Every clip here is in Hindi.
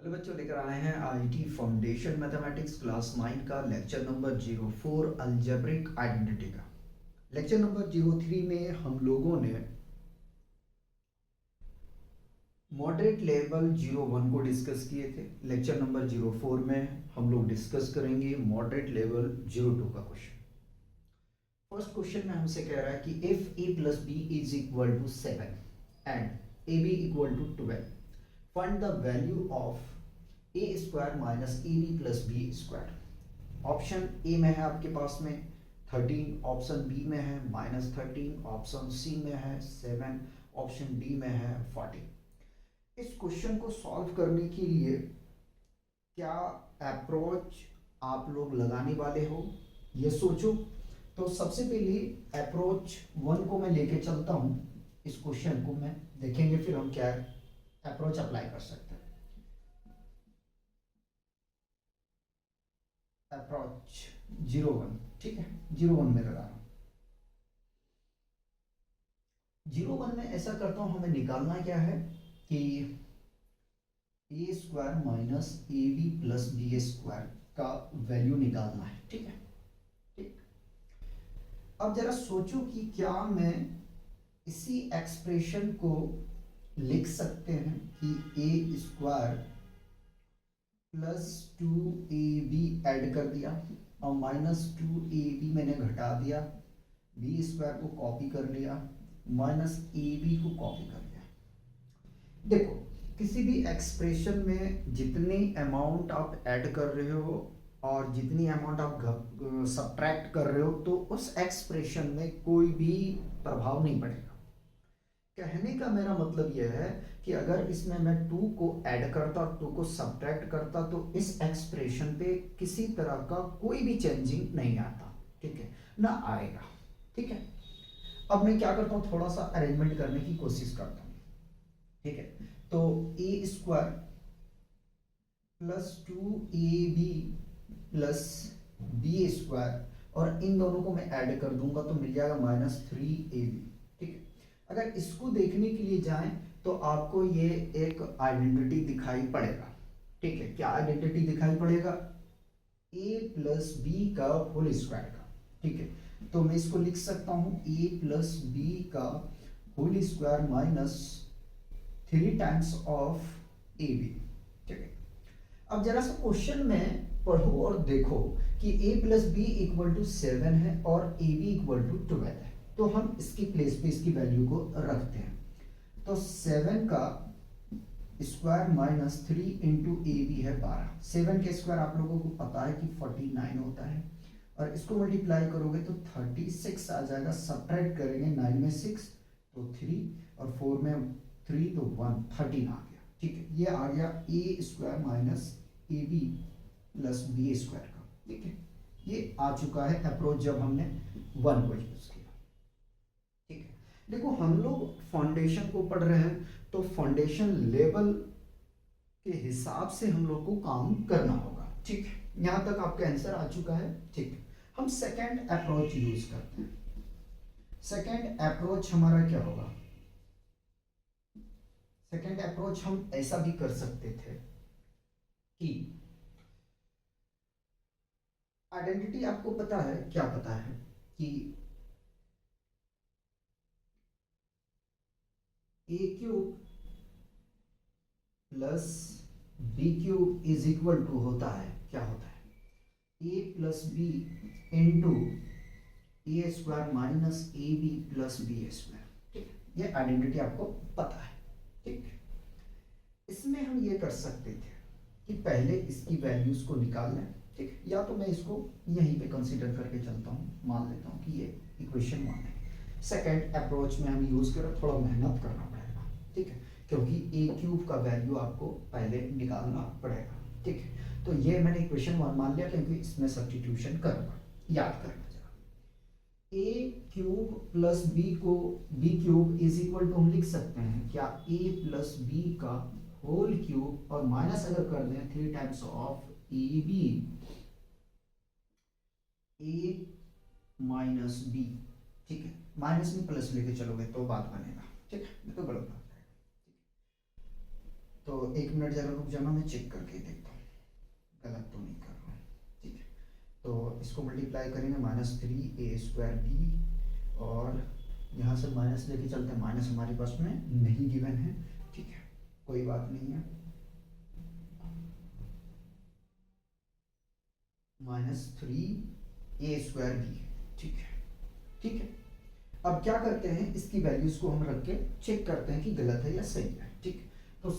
हेलो बच्चों, लेकर आए हैं आईटी फाउंडेशन मैथमेटिक्स क्लास 9 का लेक्चर नंबर 04 अलजेब्रिक आइडेंटिटी का। लेक्चर नंबर 03 में हम लोगों ने मॉडरेट लेवल 01 को डिस्कस किए थे। लेक्चर नंबर 04 में हम लोग डिस्कस करेंगे मॉडरेट लेवल 02 का क्वेश्चन। फर्स्ट क्वेश्चन में हमसे कह रहा है कि if A plus B is equal to 7 and A B equal to 12, find the value of A square minus A B plus B square. Option A में है आपके पास में 13, ऑप्शन बी में है -13, ऑप्शन सी में है 7, ऑप्शन डी में है 40। इस क्वेश्चन को सॉल्व करने के लिए क्या अप्रोच आप लोग लगाने वाले हो ये सोचो। तो सबसे पहले अप्रोच 1 को मैं लेके चलता हूँ। इस क्वेश्चन को मैं देखेंगे, फिर हम क्या अप्रोच अप्लाई कर सकते हैं। अप्रोच 01, ठीक है, 01 में लगा रहा हूं। 01 में ऐसा करता हूं, हमें निकालना क्या है कि A square minus A B plus B square का वैल्यू निकालना है, ठीक है। ठीक, अब जरा सोचो कि क्या मैं इसी एक्सप्रेशन को लिख सकते हैं कि A square plus 2ab add कर दिया और -2ab मैंने घटा दिया, बी स्क्वायर को कॉपी कर लिया, -ab को कॉपी कर लिया। देखो, किसी भी एक्सप्रेशन में जितनी अमाउंट आप ऐड कर रहे हो और जितनी अमाउंट आप सब्ट्रैक्ट कर रहे हो तो उस एक्सप्रेशन में कोई भी प्रभाव नहीं पड़ेगा। कहने का मेरा मतलब यह है कि अगर इसमें मैं 2 को ऐड करता और 2 को सब्ट्रैक्ट करता तो इस एक्सप्रेशन पे किसी तरह का कोई भी चेंजिंग नहीं आता, ठीक है, ना आएगा, ठीक है। अब मैं क्या करता हूँ, थोड़ा सा अरेंजमेंट करने की कोशिश करता हूँ, ठीक है। तो A square plus 2ab plus B square और इन दोनों को मैं ऐड कर दूंगा तो मिल जाएगा -3ab, ठीक है। अगर इसको देखने के लिए जाएं तो आपको ये एक आइडेंटिटी दिखाई पड़ेगा, ठीक है। क्या आइडेंटिटी दिखाई पड़ेगा? a प्लस बी का होल स्क्वायर का, ठीक है। तो मैं इसको लिख सकता हूं a प्लस बी का whole square minus 3 times of A B, ठीक है। अब जरा सा क्वेश्चन में पढ़ो और देखो कि a plus B equal to 7 है और ए बी इक्वल टू 12 है, तो हम इसकी प्लेस पे इसकी वैल्यू को रखते हैं। तो 7 का square minus 3 into A B है 12। 7 के स्क्वायर आप लोगों को पता है कि 49 होता है और इसको मल्टीप्लाई करोगे तो 36 आ जाएगा। सब्ट्रैक्ट करेंगे 9 में 6 तो 3 और 4 में 3 तो 1, 13 आ गया, ठीक है। ये आ गया A square minus A B plus B square का, ठीक है। ये आ चुका है अप्रोच जब हमने 1 को यूज किया, ठीक है। देखो, हम लोग फाउंडेशन को पढ़ रहे हैं तो फाउंडेशन लेवल के हिसाब से हम लोग को काम करना होगा, ठीक है। यहां तक आपका आंसर आ चुका है, ठीक है। हम सेकंड अप्रोच यूज करते हैं। सेकंड अप्रोच हमारा क्या होगा? सेकंड अप्रोच हम ऐसा भी कर सकते थे कि आइडेंटिटी आपको पता है, क्या पता है कि A cube plus B cube is equal to होता है, क्या होता है, A plus B into A square minus A B plus B square, ठीक है। ये आइडेंटिटी आपको पता है, ठीक है। इसमें हम ये कर सकते थे कि पहले इसकी वैल्यूज को निकाल लें, ठीक, या तो मैं इसको यहीं पे कंसीडर करके चलता हूँ, मान लेता हूँ कि ये इक्वेशन 1 है। सेकेंड अप्रोच में हम यूज करें, थोड़ा मेहनत करना पड़ेगा, ठीक है, क्योंकि ए क्यूब का वैल्यू आपको पहले निकालना पड़ेगा, ठीक है। तो ये मैंने इक्वेशन 1 मान लिया क्योंकि इसमें सब्स्टिट्यूशन करूंगा। याद करना जरा, ए क्यूब प्लस बी को B cube is equal to हम लिख सकते हैं क्या, ए प्लस बी का होल क्यूब और माइनस अगर कर दें 3 times of A B, A minus B, ठीक है। माइनस में प्लस लेके चलोगे तो बात बनेगा, ठीक है, नहीं तो गलत बात है। तो 1 मिनट जरा रुक जाना, मैं चेक करके देखता हूँ गलत तो नहीं कर रहा हूँ। ठीक है, तो इसको मल्टीप्लाई करेंगे -3a² b, और यहाँ से माइनस लेके चलते हैं, माइनस हमारे पास में नहीं गिवन है। ठीक है, कोई बात नहीं है, -3a² b। ठीक है, ठीक है। अब क्या करते हैं, इसकी वैल्यूज को हम रख के चेक करते हैं कि गलत है या सही है। ठीक, तो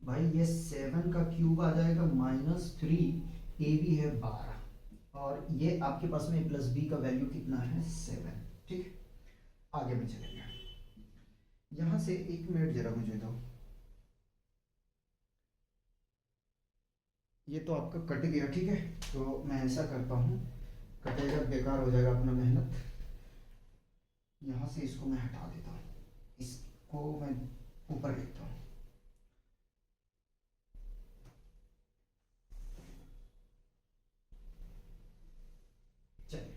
भाई ये 7 का क्यूब आ जाएगा, -3ab है 12, और ये आपके पास में a+b का वैल्यू कितना है 7। ठीक, आगे में चलेंगे। यहां से 1 मिनट जरा मुझे दो, ये तो आपका कट गया। ठीक है, तो मैं ऐसा करता हूँ, कटेगा बेकार हो जाएगा अपना मेहनत। यहाँ से इसको मैं हटा देता हूँ, इसको मैं ऊपर लिखता हूँ। चलिए,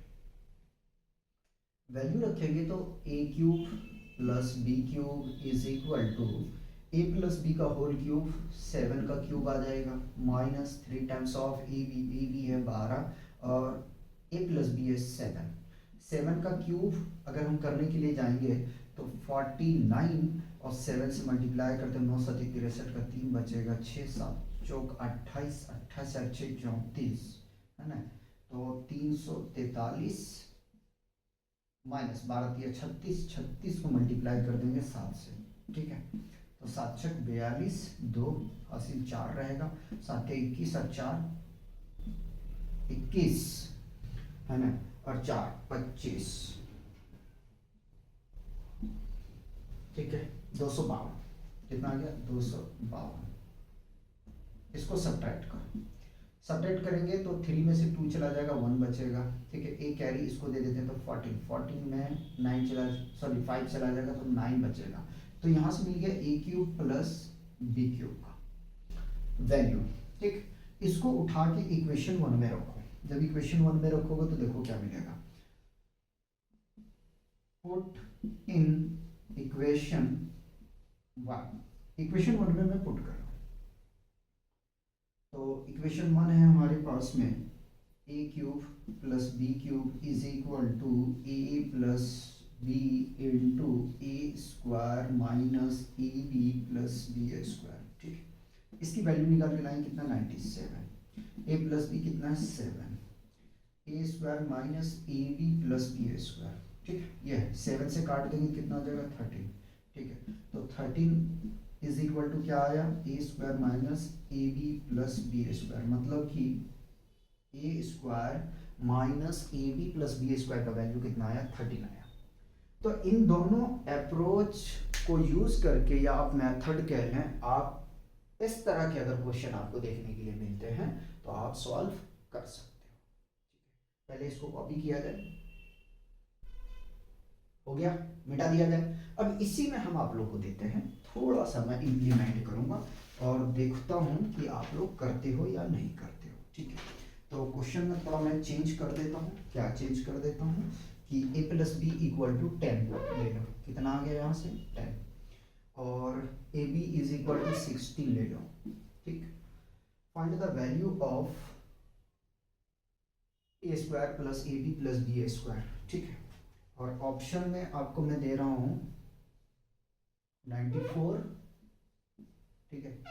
वैल्यू रखेंगे तो a³ + b³ = a+b का होल क्यूब, 7 का क्यूब आ जाएगा, -3 टाइम्स ऑफ ab है 12 और a+b है 7 का क्यूब अगर हम करने के लिए जाएंगे तो 49, और 7 से मल्टीप्लाई करते हैं 9 7 63 का 3 बचेगा, 6 7 चौक 28, 28 6 34 है ना, तो 343 -12 3 36, 36 को मल्टीप्लाई कर देंगे 7 से। ठीक है, तो 7 6 42, 2 हासिल 4 रहेगा, 7 के 21 और 4 21 है ना, और 4 25। ठीक है, 252 कितना आ गया 252। इसको सब्ट्रैक्ट कर, सब्ट्रैक्ट करेंगे तो 3 में से 2 चला जाएगा, 1 बचेगा। ठीक है, ए कैरी इसको दे देते हैं तो 14 में 9 चला, सॉरी 5 चला जाएगा तो 9 बचेगा। तो यहाँ से मिल गया a³ + b³ का वैल्यू। ठीक, इसको उठा के इक्वेशन 1 में रखो। जब इक्वेशन 1 में रखोगे तो देखो क्या मिलेगा, पुट इन इक्वेशन 1। इक्वेशन 1 में मैं पुट कर रहा हूँ, तो इक्वेशन 1 है हमारे पास में a³ + b³ = a + b * a² - ab + b²। ठीक, इसकी वैल्यू निकाल के लाएंगे कितना 97, a + b कितना है 7, a² - ab + b²। ठीक, ये 7 से काट देंगे कितना आ जाएगा 13। ठीक है, तो 13 = क्या आया, a² - ab + b², मतलब कि a² - ab + b² का वैल्यू कितना आया 13 आया। तो इन दोनों अप्रोच को यूज करके, या आप मेथड कह लें, आप इस तरह के अगर क्वेश्चन आपको देखने के लिए मिलते हैं तो आप सॉल्व कर सकते हो। पहले इसको कॉपी किया जाए, हो गया, मिटा दिया जाए। अब इसी में हम आप लोग को देते हैं, थोड़ा सा मैं इम्प्लीमेंट करूंगा और देखता हूं कि आप लोग करते हो या नहीं करते हो। ठीक है, तो क्वेश्चन में थोड़ा मैं चेंज कर देता हूं। क्या चेंज कर देता हूं कि a + b = 10 ले लो, कितना आ गया यहाँ से 10, और ab = 60 ले लो। ठीक, find the value of a² + ab + b²। ठीक है, और ऑप्शन में आपको मैं दे रहा हूं 94। ठीक है,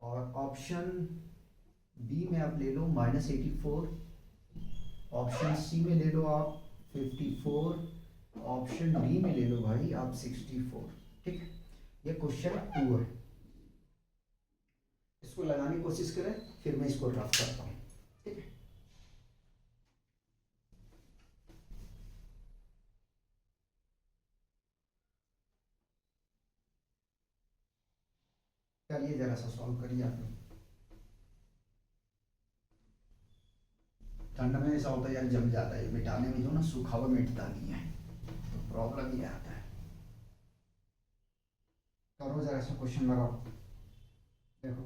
और ऑप्शन बी में आप ले लो -84, ऑप्शन सी में ले लो आप 54, ऑप्शन डी में ले लो भाई आप 64। ठीक है, ये क्वेश्चन 2 है, इसको लगाने की कोशिश करें, फिर मैं इसको रफ करता हूं। ठीक है, चलिए जरा सा सॉल्व करिए आप लोग। ठंड में ऐसा होता है यार, जम जाता है, मिटाने में जो ना सूखा हुआ मिटता नहीं है, तो प्रॉब्लम ये आता है। करो जरा सा क्वेश्चन लगाओ, देखो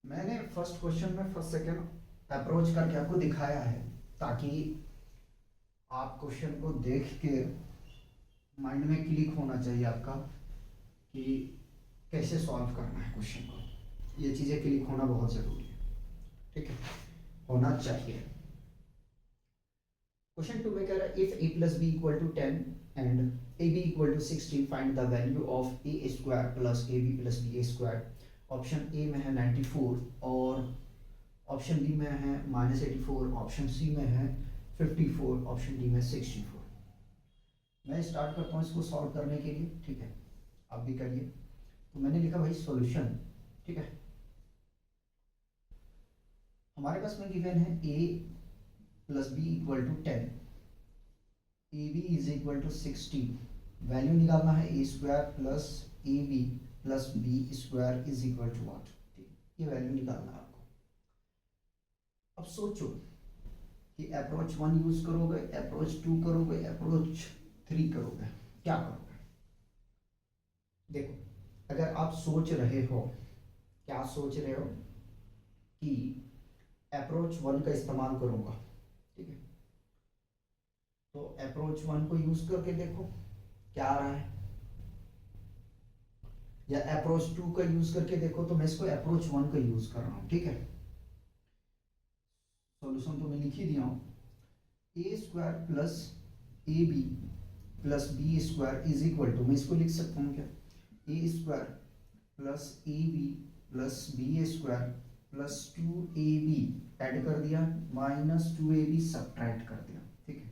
मैंने फर्स्ट क्वेश्चन में फर्स्ट सेकंड अप्रोच करके आपको दिखाया है, ताकि आप क्वेश्चन को देख के माइंड में क्लिक होना चाहिए आपका कि कैसे सॉल्व करना है क्वेश्चन को। ये चीज़ें क्लिक होना बहुत ज़रूरी है, ठीक है, होना चाहिए। क्वेश्चन 2 में कह रहा है if a plus B equal to 10 and A B equal to 16 find the value of A square plus A B plus B square. Option A में है 94 और ऑप्शन बी में है -84, ऑप्शन सी में है 54, ऑप्शन डी में 64। मैं स्टार्ट करता हूँ इसको सॉल्व करने के लिए, ठीक है, आप भी करिए। तो मैंने लिखा भाई सॉल्यूशन, ठीक है। हमारे पास में गिवन है a plus B equal to 10, A B is equal to 16। Value निकालना है A square plus A B plus B square is equal to what, ये वैल्यू निकालना है आपको। अब सोचो कि अप्रोच 1 यूज करोगे, अप्रोच 2 करोगे, अप्रोच 3 करोगे, क्या करोगे। देखो, अगर आप सोच रहे हो, क्या सोच रहे हो कि अप्रोच 1 का इस्तेमाल करूंगा, ठीक है, तो अप्रोच 1 को यूज करके देखो क्या आ रहा है, या अप्रोच 2 का यूज करके देखो। तो मैं इसको अप्रोच 1 का यूज कर रहा हूं, ठीक है। सॉल्यूशन तो मैं लिख ही दिया हूं, A square plus A B plus B square is equal to, मैं इसको लिख सकता हूँ क्या, A square plus A B plus B square plus 2ab add कर दिया माइनस 2ab सब्ट्रैक्ट कर दिया, ठीक है।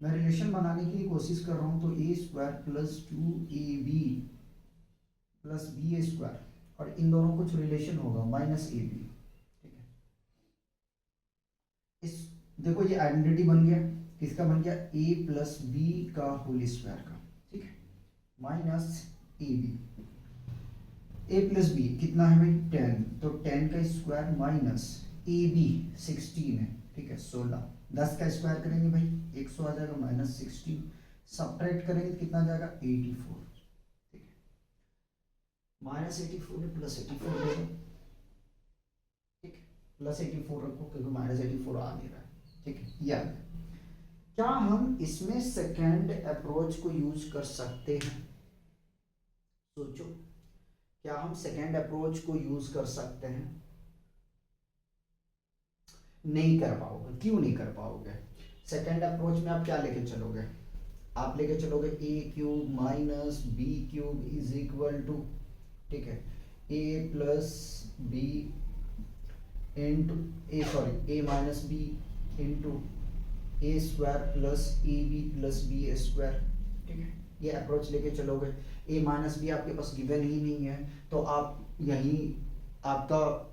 मैं रिलेशन बनाने की कोशिश कर रहा हूँ, तो A square plus 2ab plus B square, और इन दोनों कुछ रिलेशन होगा माइनस ए बी, ठीक है। इस देखो ये आइडेंटिटी बन गया, किसका बन गया, ए प्लस बी का होल स्क्वायर का, ठीक है, minus A B. A plus B कितना है भाई 10, तो 10 का स्क्वायर माइनस ए बी 16 है, ठीक है, 16। 10 का स्क्वायर करेंगे भाई 100 आ जाएगा, माइनस 16 सब्ट्रैक्ट करेंगे तो कितना आ जाएगा 84, ठीक है। माइनस 84 प्लस 84 रखो, ठीक है, प्लस 84 रखो क्योंकि माइनस 84 आ नहीं रहा है, ठीक है। या क्या हम इसमें सेकेंड अप्रोच को यूज कर सकते हैं, सोचो, क्या हम सेकेंड अप्रोच को यूज कर सकते हैं। नहीं कर पाओगे, क्यों नहीं कर पाओगे। सेकेंड अप्रोच में आप क्या लेके चलोगे, आप लेके चलोगे A cube minus B cube is equal to, ठीक है, A plus B into A, sorry A minus B into A square plus A B plus B square, ठीक है। ये अप्रोच लेके चलोगे, ए माइनस बी आपके पास गिवन ही नहीं है, तो आप यही आपका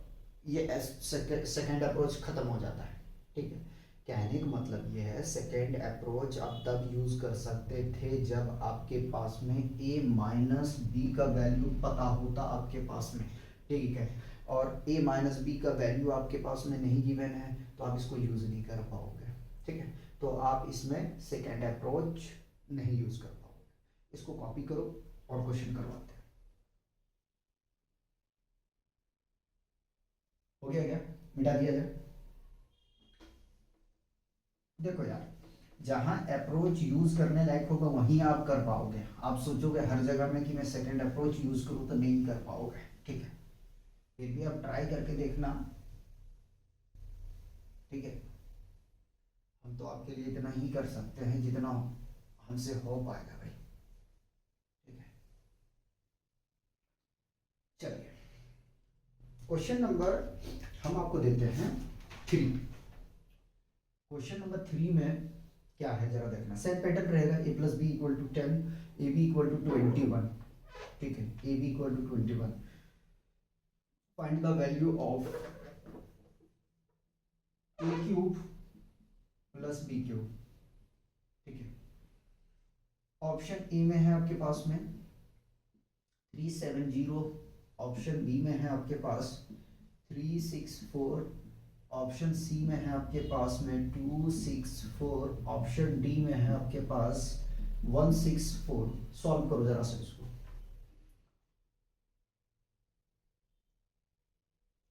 ये सेकेंड अप्रोच खत्म हो जाता है, ठीक है। कहने का मतलब ये है सेकेंड अप्रोच आप तब यूज कर सकते थे जब आपके पास में ए माइनस बी का वैल्यू पता होता आपके पास में, ठीक है, और ए माइनस बी का वैल्यू आपके पास में नहीं गिवन है तो आप इसको यूज नहीं कर पाओगे, ठीक है। तो आप इसमें सेकेंड अप्रोच नहीं यूज कर पाओगे। इसको कॉपी करो और क्वेश्चन करवाते हैं। हो गया क्या, मिटा दिया जाए। देखो यार, जहां अप्रोच यूज करने लायक होगा वहीं आप कर पाओगे। आप सोचोगे हर जगह में कि मैं सेकेंड अप्रोच यूज करूं तो नहीं कर पाओगे, ठीक है। फिर भी आप ट्राई करके देखना, ठीक है। हम तो आपके लिए इतना ही कर सकते हैं जितना हमसे हो पाएगा भाई, ठीक है। चलिए क्वेश्चन नंबर हम आपको देते हैं 3। क्वेश्चन नंबर 3 में क्या है जरा देखना, सेम पैटर्न रहेगा, A plus B equal to 10, A B equal to 21, ठीक है, A B equal to 21। Find the value of A cube plus B cube, ठीक है। ऑप्शन ए में है आपके पास में 370, ऑप्शन बी में है आपके पास 364, ऑप्शन सी में है आपके पास में 264, ऑप्शन डी में है आपके पास 164। सॉल्व करो जरा से इसको,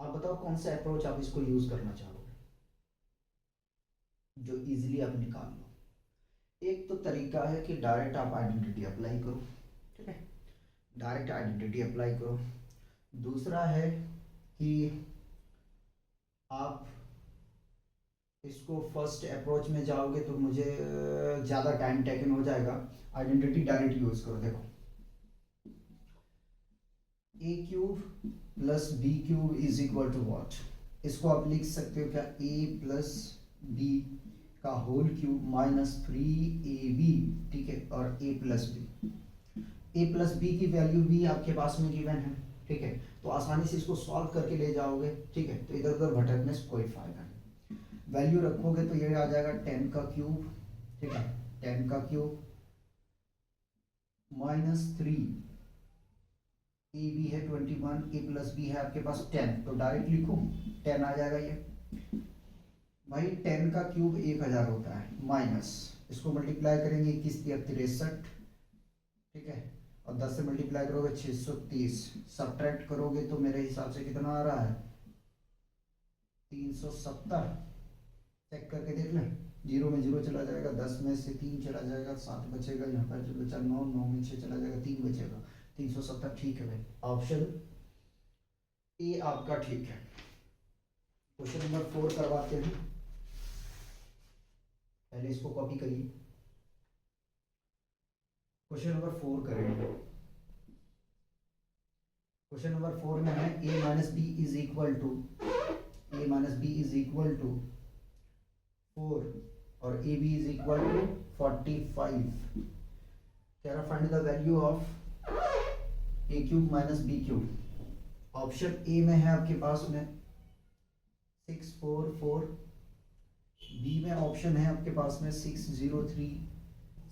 आप बताओ कौन सा अप्रोच आप इसको यूज करना चाहोगे जो इजीली आप निकाल लो। एक तो तरीका है कि डायरेक्ट आप आइडेंटिटी अप्लाई करो, ठीक है, डायरेक्ट आइडेंटिटी अप्लाई करो। दूसरा है कि आप इसको फर्स्ट अप्रोच में जाओगे तो मुझे ज़्यादा टाइम टेकन हो जाएगा, आइडेंटिटी डायरेक्ट यूज़ करो। देखो A cube plus B cube is equal to what, इसको आप लिख सकते हो क्या, ए प्लस बी का होल क्यूब माइनस 3ab, ठीक है, और A plus B. A plus B की वैल्यू भी आपके पास में गिवन है, ठीक है, तो आसानी से इसको सॉल्व करके ले जाओगे, ठीक है, तो इधर उधर भटकने से कोई फायदा नहीं। वैल्यू रखोगे तो ये आ जाएगा 10 का क्यूब, ठीक है, 10 का क्यूब माइनस 3, ए बी है 21, ए प्लस बी है आपके पास 10, तो डायरेक्ट लिखो 10 आ जाएगा ये। भाई 10 का क्यूब 1000 होता है, माइनस इसको मल्टीप्लाई करेंगे 21 63, ठीक है, और 10 से मल्टीप्लाई करोगे 630, सब्ट्रैक्ट करोगे तो मेरे हिसाब से कितना आ रहा है 370। चेक करके देख लें, जीरो में जीरो चला जाएगा, 10 में से 3 चला जाएगा, 7 बचेगा, यहाँ पर जो बचा 9, 9 में 6 चला जाएगा, 3 बचेगा, 370। ठीक है भाई, ऑप्शन ए आपका ठीक है। क्वेश्चन नंबर 4 करवाते हैं, पहले इसको कॉपी करिए। क्वेश्चन नंबर 4 करेंगे। क्वेश्चन नंबर 4 में है a minus B is equal to, a minus B is equal to 4 और A B is equal to 45। कह रहा find the value of A cube minus B cube. Option A में है आपके पास में 644, बी में ऑप्शन है आपके पास में 603,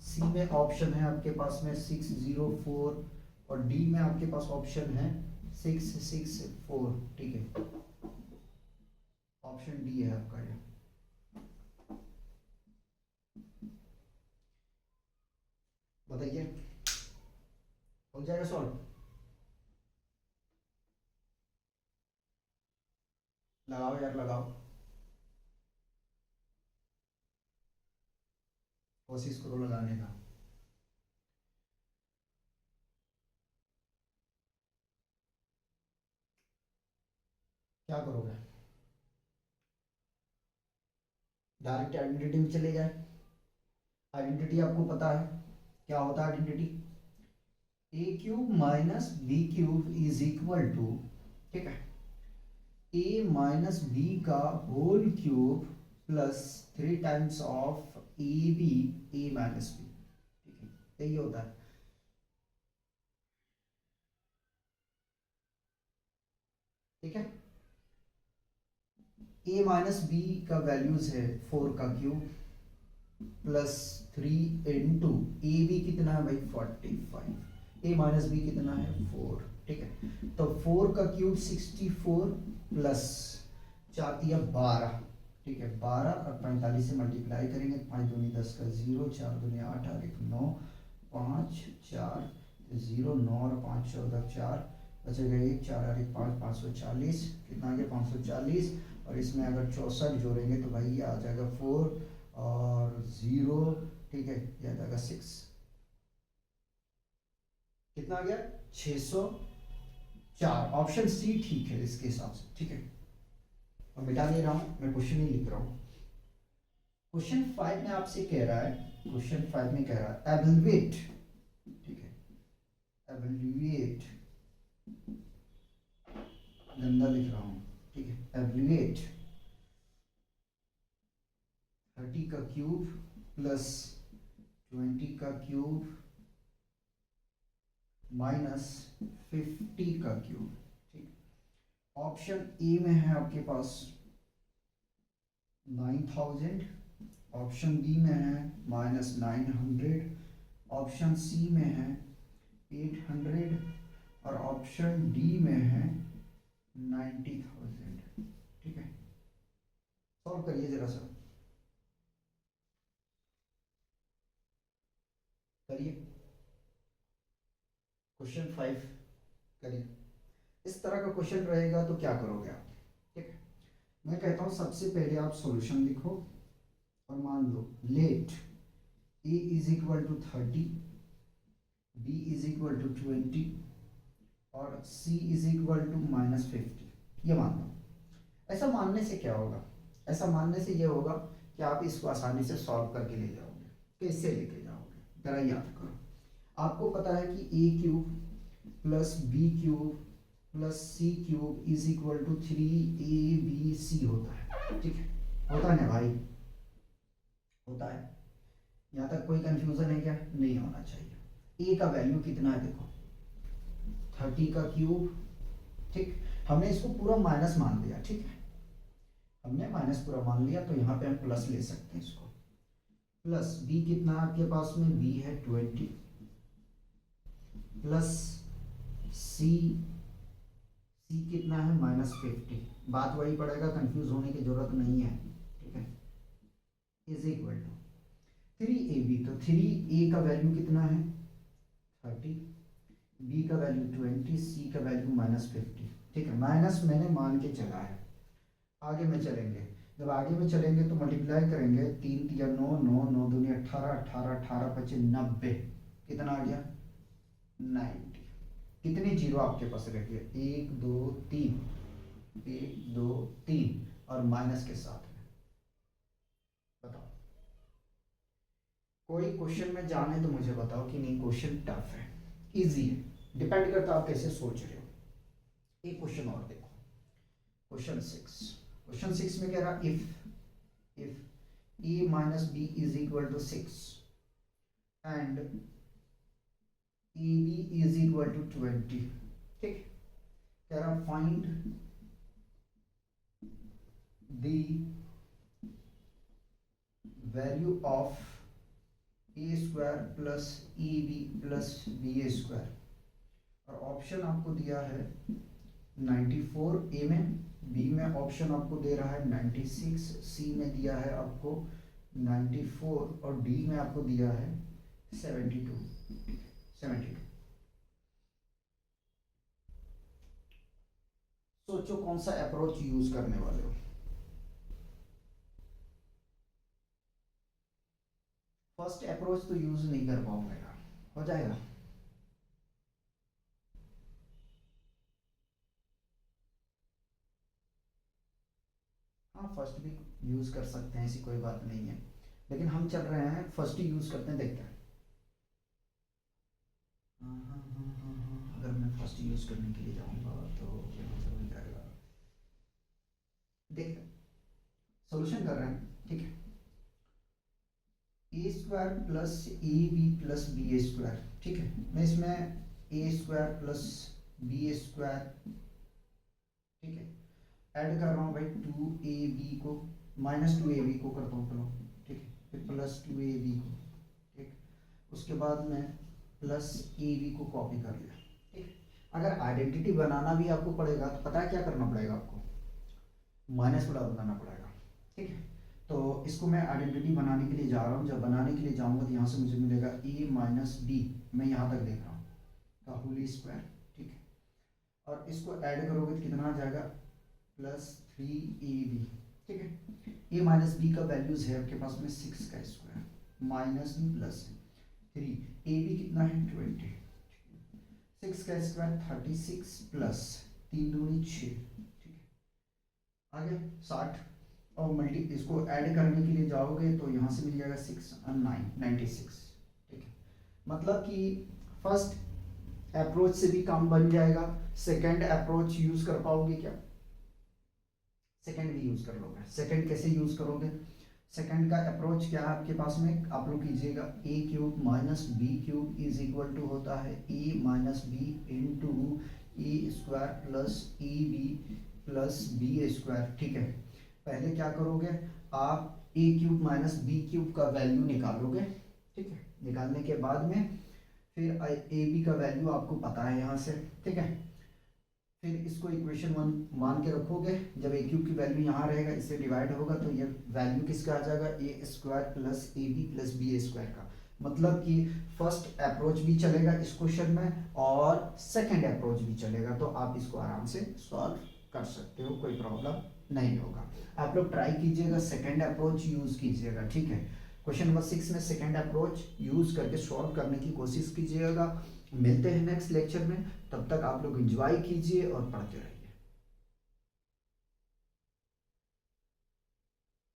सी में ऑप्शन है आपके पास में 604 और डी में आपके पास ऑप्शन है 664, ठीक है, ऑप्शन डी है आपका ये। बताइए हो जाएगा सॉल्व? लगाओ यार लगाओ, कोशिश करो लगाने का। क्या करोगे, डायरेक्ट आइडेंटिटी में चले जाए। आइडेंटिटी आपको पता है क्या होता है, identity A cube minus B cube is equal to, ठीक है, ए माइनस बी का whole cube plus 3 times of A B, A minus B, ठीक है, यही होता है। ठीक है, ए माइनस बी का वैल्यूज है 4 का cube plus 3 into A B कितना है भाई 45, ए माइनस बी कितना है 4, ठीक है, तो 4 का क्यूब 64 प्लस 4 दिया 12, ठीक है, 12 और 45 से मल्टीप्लाई करेंगे, 5 दूनी 10 का 0, 4 दूनी 8 और 1 9, 5 4 0, 9 और 5 14, 4 बचेगा 1, 4 और 1 5, 540, कितना आ गया 540, और इसमें अगर 64 जोड़ेंगे तो भाई ये आ जाएगा 4 और 0, ठीक है, ये आ जाएगा 6, कितना आ गया 604। ऑप्शन सी ठीक है इसके हिसाब से, ठीक है, और मिटा नहीं रहा हूं मैं, क्वेश्चन ही लिख रहा हूं। क्वेश्चन 5 में आपसे कह रहा है, क्वेश्चन 5 में कह रहा है एवलुएट, ठीक है, एवलुएट, गंदा लिख रहा हूं, ठीक है, एवलुएट 30 का क्यूब प्लस 20 का क्यूब माइनस 50 का क्यूब, ठीक। ऑप्शन ए में है आपके पास 9000, ऑप्शन बी में है माइनस 900, ऑप्शन सी में है 800 और ऑप्शन डी में है 90,000, ठीक है, सॉल्व करिए जरा सा, करिए क्वेश्चन 5 करिए। इस तरह का क्वेश्चन रहेगा तो क्या करोगे आप, ठीक है, मैं कहता हूं सबसे पहले आप सॉल्यूशन लिखो और मान लो let A is equal to 30, B is equal to 20 और सी इज इक्वल टू -50, ये मान लो। ऐसा मानने से क्या होगा, ऐसा मानने से ये होगा कि आप इसको आसानी से सॉल्व करके ले जाओगे। कैसे लेके जाओगे, जरा याद करो। आपको पता है कि A cube plus B cube plus C cube is equal to 3ab होता है, ठीक है? होता है ना भाई, होता है। यहाँ तक कोई कंफ्यूजन है क्या? नहीं होना चाहिए। ए का वैल्यू कितना है देखो, 30 का क्यूब, ठीक। हमने इसको पूरा माइनस मान लिया, ठीक है, हमने माइनस पूरा मान लिया, तो यहाँ पे हम प्लस ले सकते हैं इसको। प्लस बी कितना आपके पास में, बी है 20 प्लस सी, सी कितना है -50, बात वही पड़ेगा, कंफ्यूज होने की जरूरत नहीं है, ठीक है। इज इक्वल टू 3ab, तो 3a का वैल्यू कितना है 30, b का वैल्यू 20, c का वैल्यू -50, ठीक है। माइनस मैंने मान के चला है। आगे में चलेंगे, जब आगे में चलेंगे तो मल्टीप्लाई करेंगे, 3 या 9, 9 9 दूनी 18, 18 18 25 90, कितना आ गया 90। कितने जीरो आपके पास रह गए, 1 2 3, 1 2 3 और माइनस के साथ में। बताओ, कोई क्वेश्चन में जाने तो मुझे बताओ कि नहीं क्वेश्चन टफ है, इजी है, डिपेंड करता है आप कैसे सोच रहे हो। एक क्वेश्चन और देखो, क्वेश्चन 6। क्वेश्चन 6 में कह रहा if a minus B is equal to 6 and ab is equal to 20, ठीक। कह रहा find the value of A square plus A B plus B A square, और ऑप्शन आपको दिया है 94 ए में, बी में ऑप्शन आपको दे रहा है 96, सी में दिया है आपको 94 और डी में आपको दिया है 72। सोचो कौन सा अप्रोच यूज करने वाले हो। फर्स्ट अप्रोच तो यूज नहीं कर पाओगे, हो जाएगा। हाँ फर्स्ट भी यूज कर सकते हैं, ऐसी कोई बात नहीं है, लेकिन हम चल रहे हैं फर्स्ट ही यूज करते हैं, देखते हैं। हाँ, अगर मैं फर्स्ट यूज करने के लिए जाऊंगा तो यहाँ से हो जाएगा। देखते हैं, सोल्यूशन कर रहे हैं, ठीक है। A square plus A B plus B A square, ठीक है। मैं इसमें A square plus B A square, ठीक है, ऐड कर रहा हूँ भाई 2ab को, -2ab को करता हूँ चलो, ठीक है, फिर +2ab को, ठीक। उसके बाद में +ab को कॉपी कर लिया, ठीक। अगर आइडेंटिटी बनाना भी आपको पड़ेगा तो पता है क्या करना पड़ेगा आपको, माइनस बड़ा बनाना पड़ेगा, ठीक है। तो इसको मैं आइडेंटिटी बनाने के लिए जा रहा हूँ, जब बनाने के लिए जाऊँगा तो यहाँ से मुझे मिलेगा a माइनस b, मैं यहाँ तक देख रहा हूँ, का होल स्क्वायर, ठीक है। और इसको ऐड करोगे तो कितना आ जाएगा +3ab, ठीक है। a माइनस बी का वैल्यूज है आपके पास में 6 का स्क्वायर माइनस प्लस 3, ab कितना है 20, 6 का स्क्वायर 36 प्लस 3 दूनी 6, ठीक है। आगे 60 और मल्टी इसको ऐड करने के लिए जाओगे तो यहाँ से मिल जाएगा 6 और 9 96, ठीक है। मतलब कि फर्स्ट अप्रोच से भी काम बन जाएगा, सेकंड अप्रोच यूज कर पाओगे क्या, सेकंड भी यूज कर लोगे। सेकंड कैसे यूज करोगे, सेकंड का अप्रोच क्या है आपके पास में, आप लोग कीजिएगा a cube minus B cube is equal to होता है a minus B into A square plus A B plus B A square, ठीक है। पहले क्या करोगे आप a cube minus B cube का वैल्यू निकालोगे, ठीक है। निकालने के बाद में फिर ए बी का वैल्यू आपको पता है यहाँ से, ठीक है। फिर इसको इक्वेशन 1 मान के रखोगे, जब ए क्यूब की वैल्यू यहाँ रहेगा इससे डिवाइड होगा तो ये वैल्यू किसका आ जाएगा A square plus A B plus B A square का। मतलब कि फर्स्ट अप्रोच भी चलेगा इस क्वेश्चन में और सेकंड अप्रोच भी चलेगा, तो आप इसको आराम से सॉल्व कर सकते हो, कोई प्रॉब्लम नहीं होगा। आप लोग ट्राई कीजिएगा, सेकंड अप्रोच यूज कीजिएगा, ठीक है। क्वेश्चन नंबर 6 में सेकंड अप्रोच यूज करके सॉल्व करने की कोशिश कीजिएगा। मिलते हैं नेक्स्ट लेक्चर में, तब तक आप लोग एंजॉय कीजिए और पढ़ते रहिए।